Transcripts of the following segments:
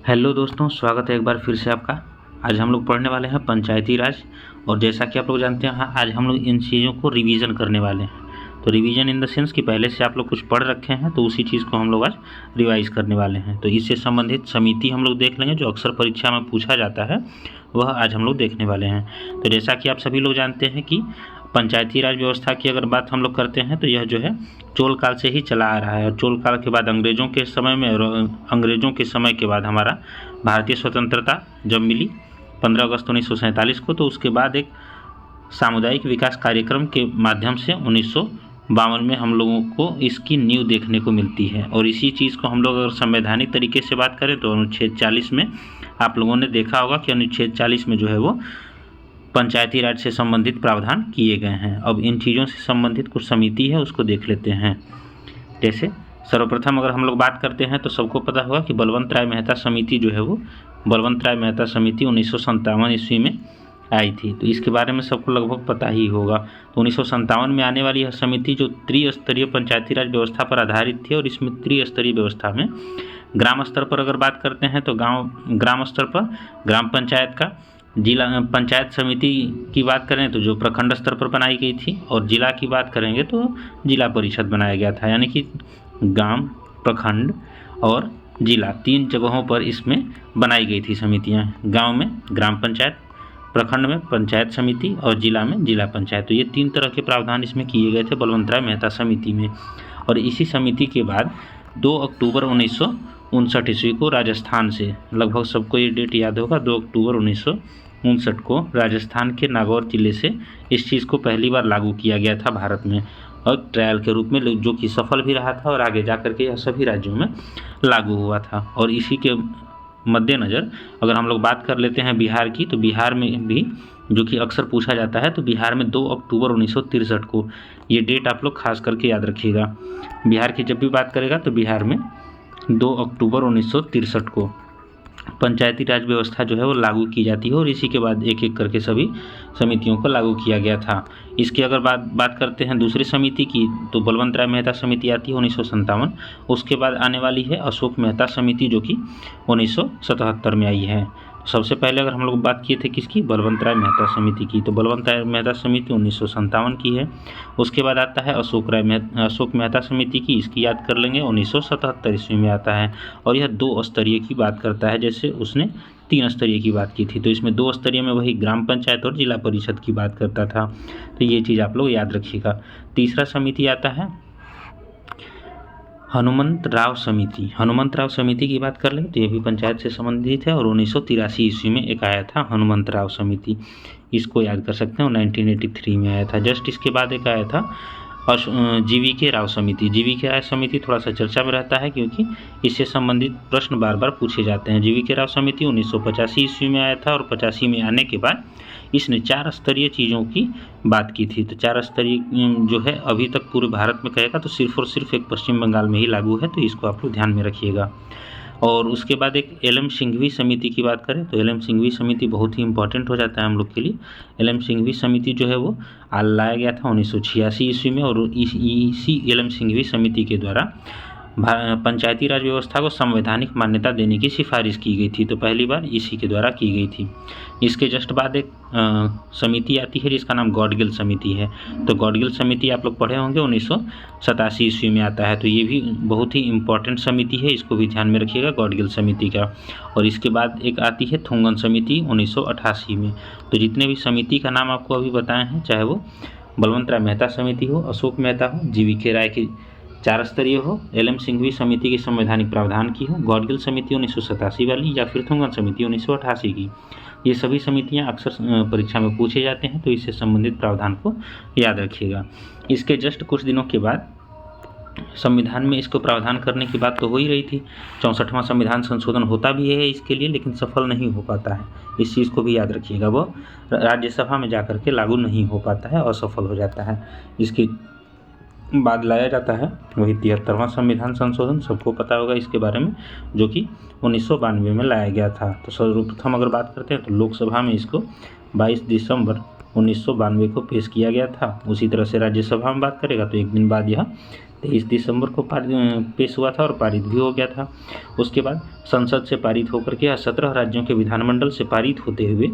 Hello दोस्तों, स्वागत है एक बार फिर से आपका। आज हम लोग पढ़ने वाले हैं पंचायती राज। और जैसा कि आप लोग जानते हैं, आज हम लोग इन चीज़ों को रिवीजन करने वाले हैं। तो रिवीजन इन द सेंस कि पहले से आप लोग कुछ पढ़ रखे हैं, तो उसी चीज़ को हम लोग आज रिवाइज करने वाले हैं। तो इससे संबंधित समिति हम लोग देख लेंगे, जो अक्सर परीक्षा में पूछा जाता है, वह आज हम लोग देखने वाले हैं। तो जैसा कि आप सभी लोग जानते हैं कि पंचायती राज व्यवस्था की अगर बात हम लोग करते हैं, तो यह जो है चोल काल से ही चला आ रहा है। और चोल काल के बाद अंग्रेज़ों के समय में, और अंग्रेज़ों के समय के बाद हमारा भारतीय स्वतंत्रता जब मिली 15 अगस्त 1947 को, तो उसके बाद एक सामुदायिक विकास कार्यक्रम के माध्यम से 1952 में हम लोगों को इसकी नींव देखने को मिलती है। और इसी चीज़ को हम लोग अगर संवैधानिक तरीके से बात करें, तो अनुच्छेद 40 में आप लोगों ने देखा होगा कि अनुच्छेद 40 में जो है वो पंचायती राज से संबंधित प्रावधान किए गए हैं। अब इन चीज़ों से संबंधित कुछ समिति है, उसको देख लेते हैं। जैसे सर्वप्रथम अगर हम लोग बात करते हैं, तो सबको पता होगा कि बलवंत राय मेहता समिति जो है वो बलवंत राय मेहता समिति 1957 ईस्वी में आई थी। तो इसके बारे में सबको लगभग पता ही होगा। तो 1957 में आने वाली यह समिति जो त्रिस्तरीय पंचायती राज व्यवस्था पर आधारित थी, और इसमें त्रिस्तरीय व्यवस्था में ग्राम स्तर पर अगर बात करते हैं, तो ग्राम स्तर पर ग्राम पंचायत का, जिला पंचायत समिति की बात करें तो जो प्रखंड स्तर पर बनाई गई थी, और जिला की बात करेंगे तो जिला परिषद बनाया गया था। यानी कि गांव, प्रखंड और जिला, 3 जगहों पर इसमें बनाई गई थी समितियां। गांव में ग्राम पंचायत, प्रखंड में पंचायत समिति और जिला में जिला पंचायत। तो ये 3 तरह के प्रावधान इसमें किए गए थे बलवंत राय मेहता समिति में। और इसी समिति के बाद 2 अक्टूबर 1959 ईस्वी को राजस्थान से, लगभग सबको ये डेट याद होगा, 2 अक्टूबर 1959 को राजस्थान के नागौर जिले से इस चीज़ को पहली बार लागू किया गया था भारत में, और ट्रायल के रूप में, जो कि सफल भी रहा था, और आगे जा कर के यह सभी राज्यों में लागू हुआ था। और इसी के मद्देनज़र अगर हम लोग बात कर लेते हैं बिहार की, तो बिहार में भी, जो कि अक्सर पूछा जाता है, तो बिहार में 2 अक्टूबर 1963 को, ये डेट आप लोग खास करके याद रखिएगा। बिहार की जब भी बात करेगा, तो बिहार में 2 अक्टूबर 1963 को पंचायती राज व्यवस्था जो है वो लागू की जाती है। और इसी के बाद एक एक करके सभी समितियों को लागू किया गया था। इसकी अगर बात करते हैं दूसरी समिति की, तो बलवंत राय मेहता समिति आती है 1957। उसके बाद आने वाली है अशोक मेहता समिति, जो कि 1977 में आई है। सबसे पहले अगर हम लोग बात किए थे किसकी, बलवंत राय मेहता समिति की, तो बलवंत राय मेहता समिति 1957 की है। उसके बाद आता है अशोक मेहता समिति की, इसकी याद कर लेंगे, 1977 ईस्वी में आता है। और यह 2 स्तरीय की बात करता है, जैसे उसने 3 स्तरीय की बात की थी। तो इसमें 2 स्तरीय में वही ग्राम पंचायत और जिला परिषद की बात करता था। तो ये चीज़ आप लोग याद रखिएगा। तीसरा समिति आता है हनुमंत राव समिति। हनुमंत राव समिति की बात कर लें, तो ये भी पंचायत से संबंधित है, और 1983 ईस्वी में एक आया था हनुमंत राव समिति, इसको याद कर सकते हैं। 1983 में आया था। जस्ट इसके बाद एक आया था जीवीके राव समिति। जीवीके राव समिति थोड़ा सा चर्चा में रहता है, क्योंकि इससे संबंधित प्रश्न बार बार पूछे जाते हैं। जीवीके राव समिति 1985 ईस्वी में आया था, और 85 में आने के बाद इसने 4 स्तरीय चीज़ों की बात की थी। तो 4 स्तरीय जो है अभी तक पूरे भारत में कहेगा तो सिर्फ और सिर्फ एक पश्चिम बंगाल में ही लागू है। तो इसको आप लोग ध्यान में रखिएगा। और उसके बाद एक एल.एम. सिंघवी समिति की बात करें, तो एल.एम. सिंघवी समिति बहुत ही इंपॉर्टेंट हो जाता है हम लोग के लिए। एल.एम. सिंघवी समिति जो है वो लाया गया था 1986 ईस्वी में, और इसी एल.एम. सिंघवी समिति के द्वारा पंचायती राज व्यवस्था को संवैधानिक मान्यता देने की सिफारिश की गई थी। तो पहली बार इसी के द्वारा की गई थी। इसके जस्ट बाद एक समिति आती है जिसका नाम गॉडगिल समिति है। तो गॉडगिल समिति आप लोग पढ़े होंगे, 1987 ईस्वी में आता है। तो ये भी बहुत ही इंपॉर्टेंट समिति है, इसको भी ध्यान में रखिएगा, गॉडगिल समिति का। और इसके बाद एक आती है थुंगन समिति 1988 में। तो जितने भी समिति का नाम आपको अभी बताए हैं, चाहे वो बलवंत राय मेहता समिति हो, अशोक मेहता हो, जीवीके राय की 4 स्तरीय हो, एल.एम. सिंघवी समिति की संवैधानिक प्रावधान की हो, गॉडगिल समिति 1987 वाली, या फिर थुंगन समिति 1988 की, ये सभी समितियां अक्सर परीक्षा में पूछे जाते हैं। तो इससे संबंधित प्रावधान को याद रखिएगा। इसके जस्ट कुछ दिनों के बाद संविधान में इसको प्रावधान करने की बात तो हो ही रही थी। 64वां संविधान संशोधन होता भी है इसके लिए, लेकिन सफल नहीं हो पाता है। इस चीज़ को भी याद रखिएगा, वो राज्यसभा में जाकर के लागू नहीं हो पाता है, असफल हो जाता है। इसके बाद लाया जाता है वही 73वां संविधान संशोधन, सबको पता होगा इसके बारे में, जो कि 1992 में लाया गया था। तो सर्वप्रथम अगर बात करते हैं, तो लोकसभा में इसको 22 दिसंबर 1992 को पेश किया गया था। उसी तरह से राज्यसभा में बात करेगा तो एक दिन बाद यह 23 दिसंबर को पेश हुआ था और पारित भी हो गया था। उसके बाद संसद से पारित होकर के 17 राज्यों के विधानमंडल से पारित होते हुए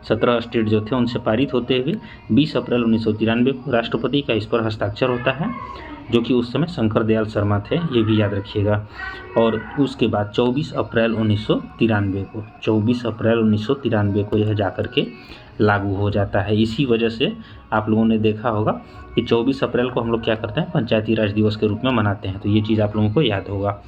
17 स्टेट जो थे उनसे पारित होते हुए 20 अप्रैल 1993 को राष्ट्रपति का इस पर हस्ताक्षर होता है, जो कि उस समय शंकर दयाल शर्मा थे, ये भी याद रखिएगा। और उसके बाद 24 अप्रैल 1993 को यह जा कर के लागू हो जाता है। इसी वजह से आप लोगों ने देखा होगा कि 24 अप्रैल को हम लोग क्या करते हैं, पंचायती राज दिवस के रूप में मनाते हैं, तो ये चीज़ आप लोगों को याद होगा।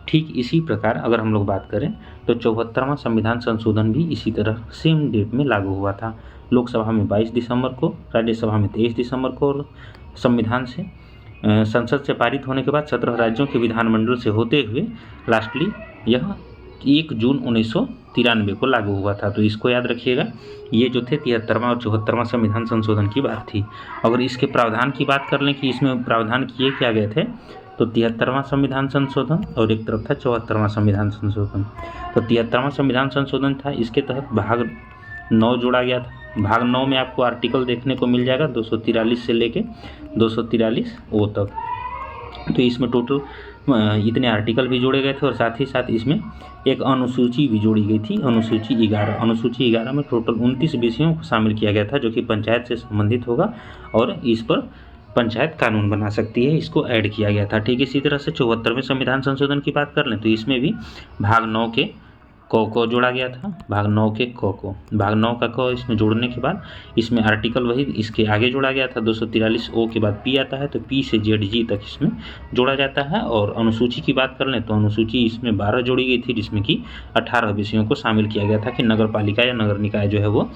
ठीक इसी प्रकार अगर हम लोग बात करें तो 74वां संविधान संशोधन भी इसी तरह सेम डेट में लागू हुआ था। लोकसभा में 22 दिसंबर को, राज्यसभा में 23 दिसंबर को, और संविधान से संसद से पारित होने के बाद 17 राज्यों के विधानमंडल से होते हुए लास्टली यह 1 जून 1993 को लागू हुआ था। तो इसको याद रखिएगा। ये जो थे 73वां और 74वां संविधान संशोधन की बात थी। अगर इसके प्रावधान की बात कर लें कि इसमें प्रावधान किए क्या गए थे, तो 73वां संविधान संशोधन और एक तरफ था 74वां संविधान संशोधन। तो 73वां संविधान संशोधन था, इसके तहत भाग 9 जोड़ा गया था। भाग 9 में आपको आर्टिकल देखने को मिल जाएगा 243 से लेके 243 ओ तक। तो इसमें टोटल इतने आर्टिकल भी जोड़े गए थे और साथ ही साथ इसमें एक अनुसूची भी जोड़ी गई थी, अनुसूची 11। अनुसूची 11 में टोटल 29 विषयों को शामिल किया गया था, जो कि पंचायत से संबंधित होगा और इस पर पंचायत कानून बना सकती है, इसको ऐड किया गया था। ठीक इसी तरह से 74वें संविधान संशोधन की बात कर लें तो इसमें भी भाग 9 के को जोड़ा गया था। भाग 9 के को, भाग 9 का क इसमें जोड़ने के बाद इसमें आर्टिकल वही इसके आगे जोड़ा गया था। 243 ओ के बाद पी आता है, तो पी से जेड जी तक इसमें जोड़ा जाता है। और अनुसूची की बात कर लें तो अनुसूची इसमें 12 जोड़ी गई थी, जिसमें कि 18 विषयों को शामिल किया गया था कि नगर पालिका या नगर निकाय जो है वो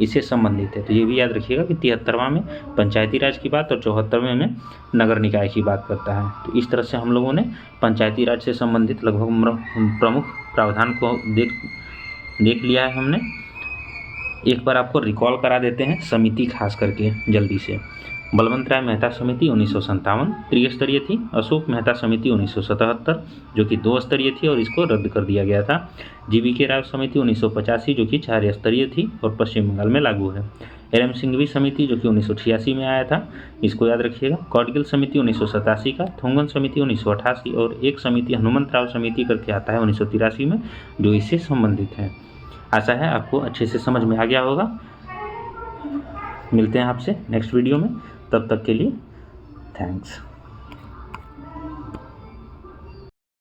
इससे संबंधित है। तो ये भी याद रखिएगा कि 73वां में पंचायती राज की बात और 74वें में नगर निकाय की बात करता है। तो इस तरह से हम लोगों ने पंचायती राज से संबंधित लगभग प्रमुख प्रावधान को देख लिया है हमने। एक बार आपको रिकॉल करा देते हैं समिति खास करके जल्दी से। बलवंत राय मेहता समिति 1957 त्रिस्तरीय थी। अशोक मेहता समिति 1977 जो कि 2 स्तरीय थी और इसको रद्द कर दिया गया था। जीवीके राव समिति 1985 जो कि 4 स्तरीय थी और पश्चिम बंगाल में लागू है। एम सिंघवी समिति जो कि 1986 में आया था, इसको याद रखिएगा। कौडगिल समिति 1987 का, थोंगन समिति 1988 और एक समिति हनुमंत राव समिति करके आता है 1983 में, जो इससे संबंधित है। आशा है आपको अच्छे से समझ में आ गया होगा। मिलते हैं आपसे नेक्स्ट वीडियो में, तब तक के लिए थैंक्स।